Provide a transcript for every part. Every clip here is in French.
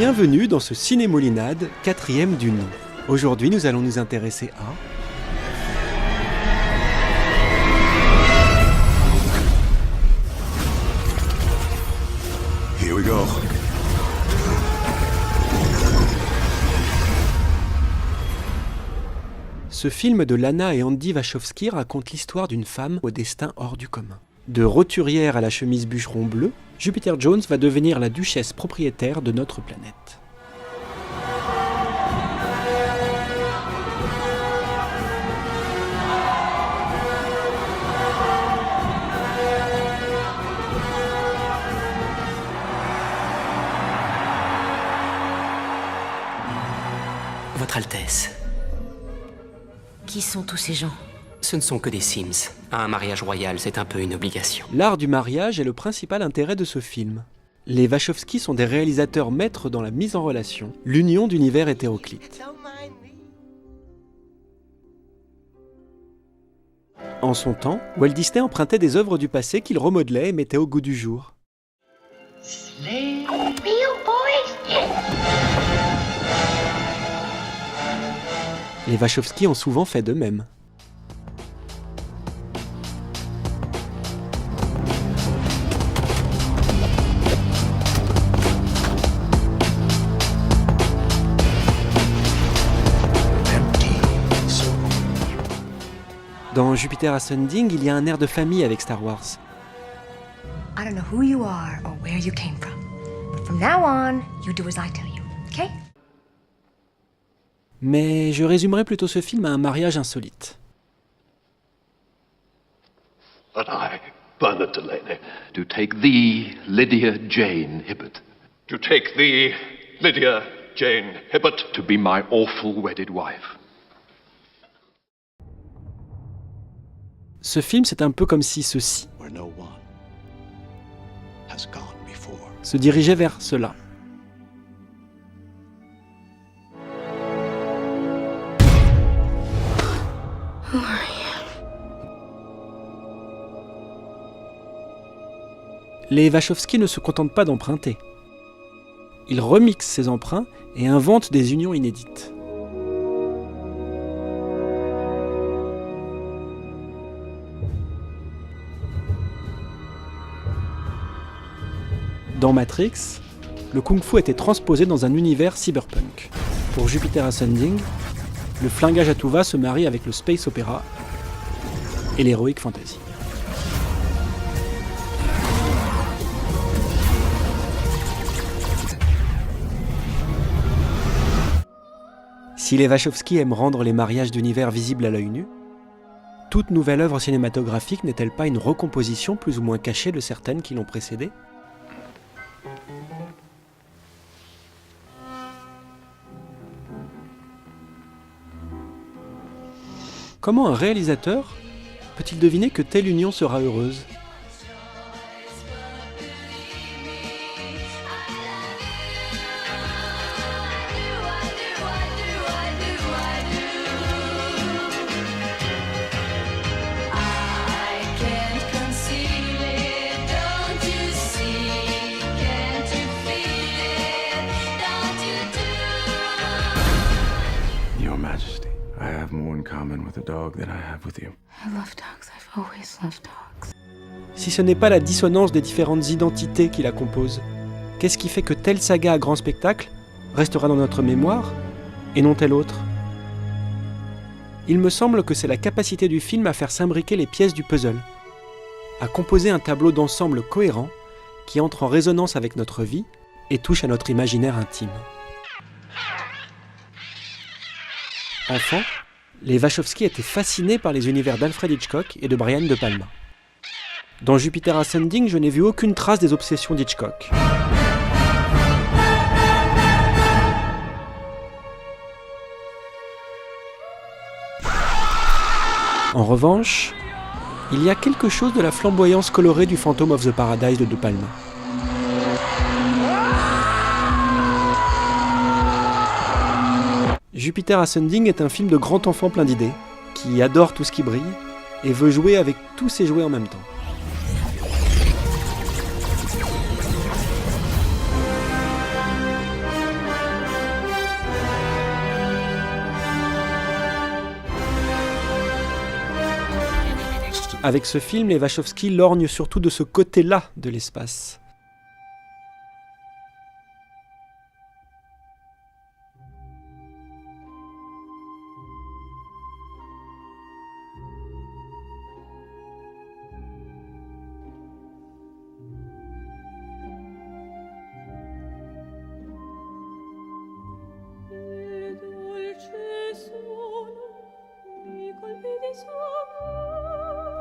Bienvenue dans ce Cinémolinade, 4e du nom. Aujourd'hui, nous allons nous intéresser à... Here we go. Ce film de Lana et Andy Wachowski raconte l'histoire d'une femme au destin hors du commun. De roturière à la chemise bûcheron bleue, Jupiter Jones va devenir la duchesse propriétaire de notre planète. Votre Altesse. Qui sont tous ces gens ? Ce ne sont que des Sims. Un mariage royal, c'est un peu une obligation. L'art du mariage est le principal intérêt de ce film. Les Wachowski sont des réalisateurs maîtres dans la mise en relation, l'union d'univers hétéroclites. En son temps, Walt Disney empruntait des œuvres du passé qu'il remodelait et mettait au goût du jour. Les Wachowski ont souvent fait de même. Dans Jupiter Ascending, il y a un air de famille avec Star Wars. I don't know who you are or where you came from, but from now on, you do as I tell you, okay? Mais je résumerai plutôt ce film à un mariage insolite. But I, Bernard Delaney, do take thee, Lydia Jane Hibbert. Do take thee, Lydia Jane Hibbert, to be my awful wedded wife. Ce film, c'est un peu comme si ceci Where no one has gone before. se dirigeait vers cela. Les Wachowski ne se contentent pas d'emprunter. Ils remixent ces emprunts et inventent des unions inédites. Dans Matrix, le kung-fu était transposé dans un univers cyberpunk. Pour Jupiter Ascending, le flingage à tout va se marie avec le space opéra et l'heroic fantasy. Si les Wachowski aiment rendre les mariages d'univers visibles à l'œil nu, toute nouvelle œuvre cinématographique n'est-elle pas une recomposition plus ou moins cachée de certaines qui l'ont précédée ? Comment un réalisateur peut-il deviner que telle union sera heureuse ? Your Majesty, I have more in common with a dog than I have with you. I love dogs. I've always loved dogs. Si ce n'est pas la dissonance des différentes identités qui la composent, qu'est-ce qui fait que telle saga à grand spectacle restera dans notre mémoire et non telle autre ? Il me semble que c'est la capacité du film à faire s'imbriquer les pièces du puzzle, à composer un tableau d'ensemble cohérent qui entre en résonance avec notre vie et touche à notre imaginaire intime. Enfant, les Wachowski étaient fascinés par les univers d'Alfred Hitchcock et de Brian De Palma. Dans Jupiter Ascending, je n'ai vu aucune trace des obsessions d'Hitchcock. En revanche, il y a quelque chose de la flamboyance colorée du Phantom of the Paradise de De Palma. Jupiter Ascending est un film de grand enfant plein d'idées, qui adore tout ce qui brille et veut jouer avec tous ses jouets en même temps. Avec ce film, les Wachowski lorgnent surtout de ce côté-là de l'espace.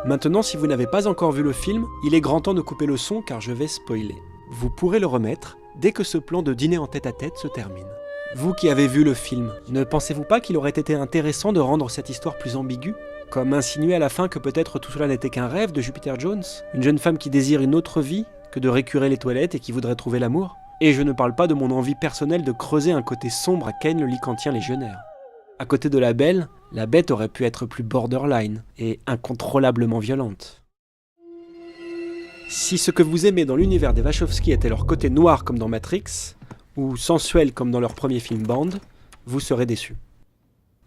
Maintenant, si vous n'avez pas encore vu le film, il est grand temps de couper le son car je vais spoiler. Vous pourrez le remettre dès que ce plan de dîner en tête-à-tête se termine. Vous qui avez vu le film, ne pensez-vous pas qu'il aurait été intéressant de rendre cette histoire plus ambiguë ? Comme insinuer à la fin que peut-être tout cela n'était qu'un rêve de Jupiter Jones ? Une jeune femme qui désire une autre vie que de récurer les toilettes et qui voudrait trouver l'amour ? Et je ne parle pas de mon envie personnelle de creuser un côté sombre à Ken le lycanthien légionnaire. À côté de la belle, la bête aurait pu être plus borderline et incontrôlablement violente. Si ce que vous aimez dans l'univers des Wachowski était leur côté noir comme dans Matrix, ou sensuel comme dans leur premier film Bond, vous serez déçus.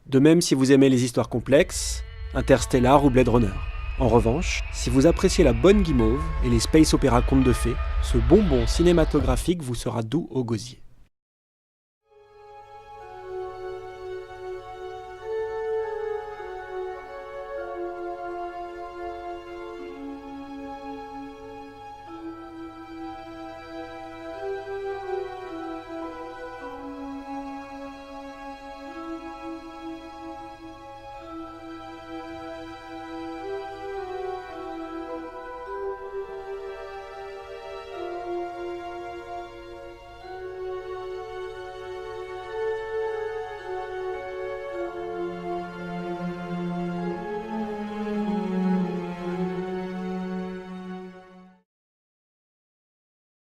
De même si vous aimez les histoires complexes, Interstellar ou Blade Runner. En revanche, si vous appréciez la bonne guimauve et les space opéra contes de fées, ce bonbon cinématographique vous sera doux au gosier.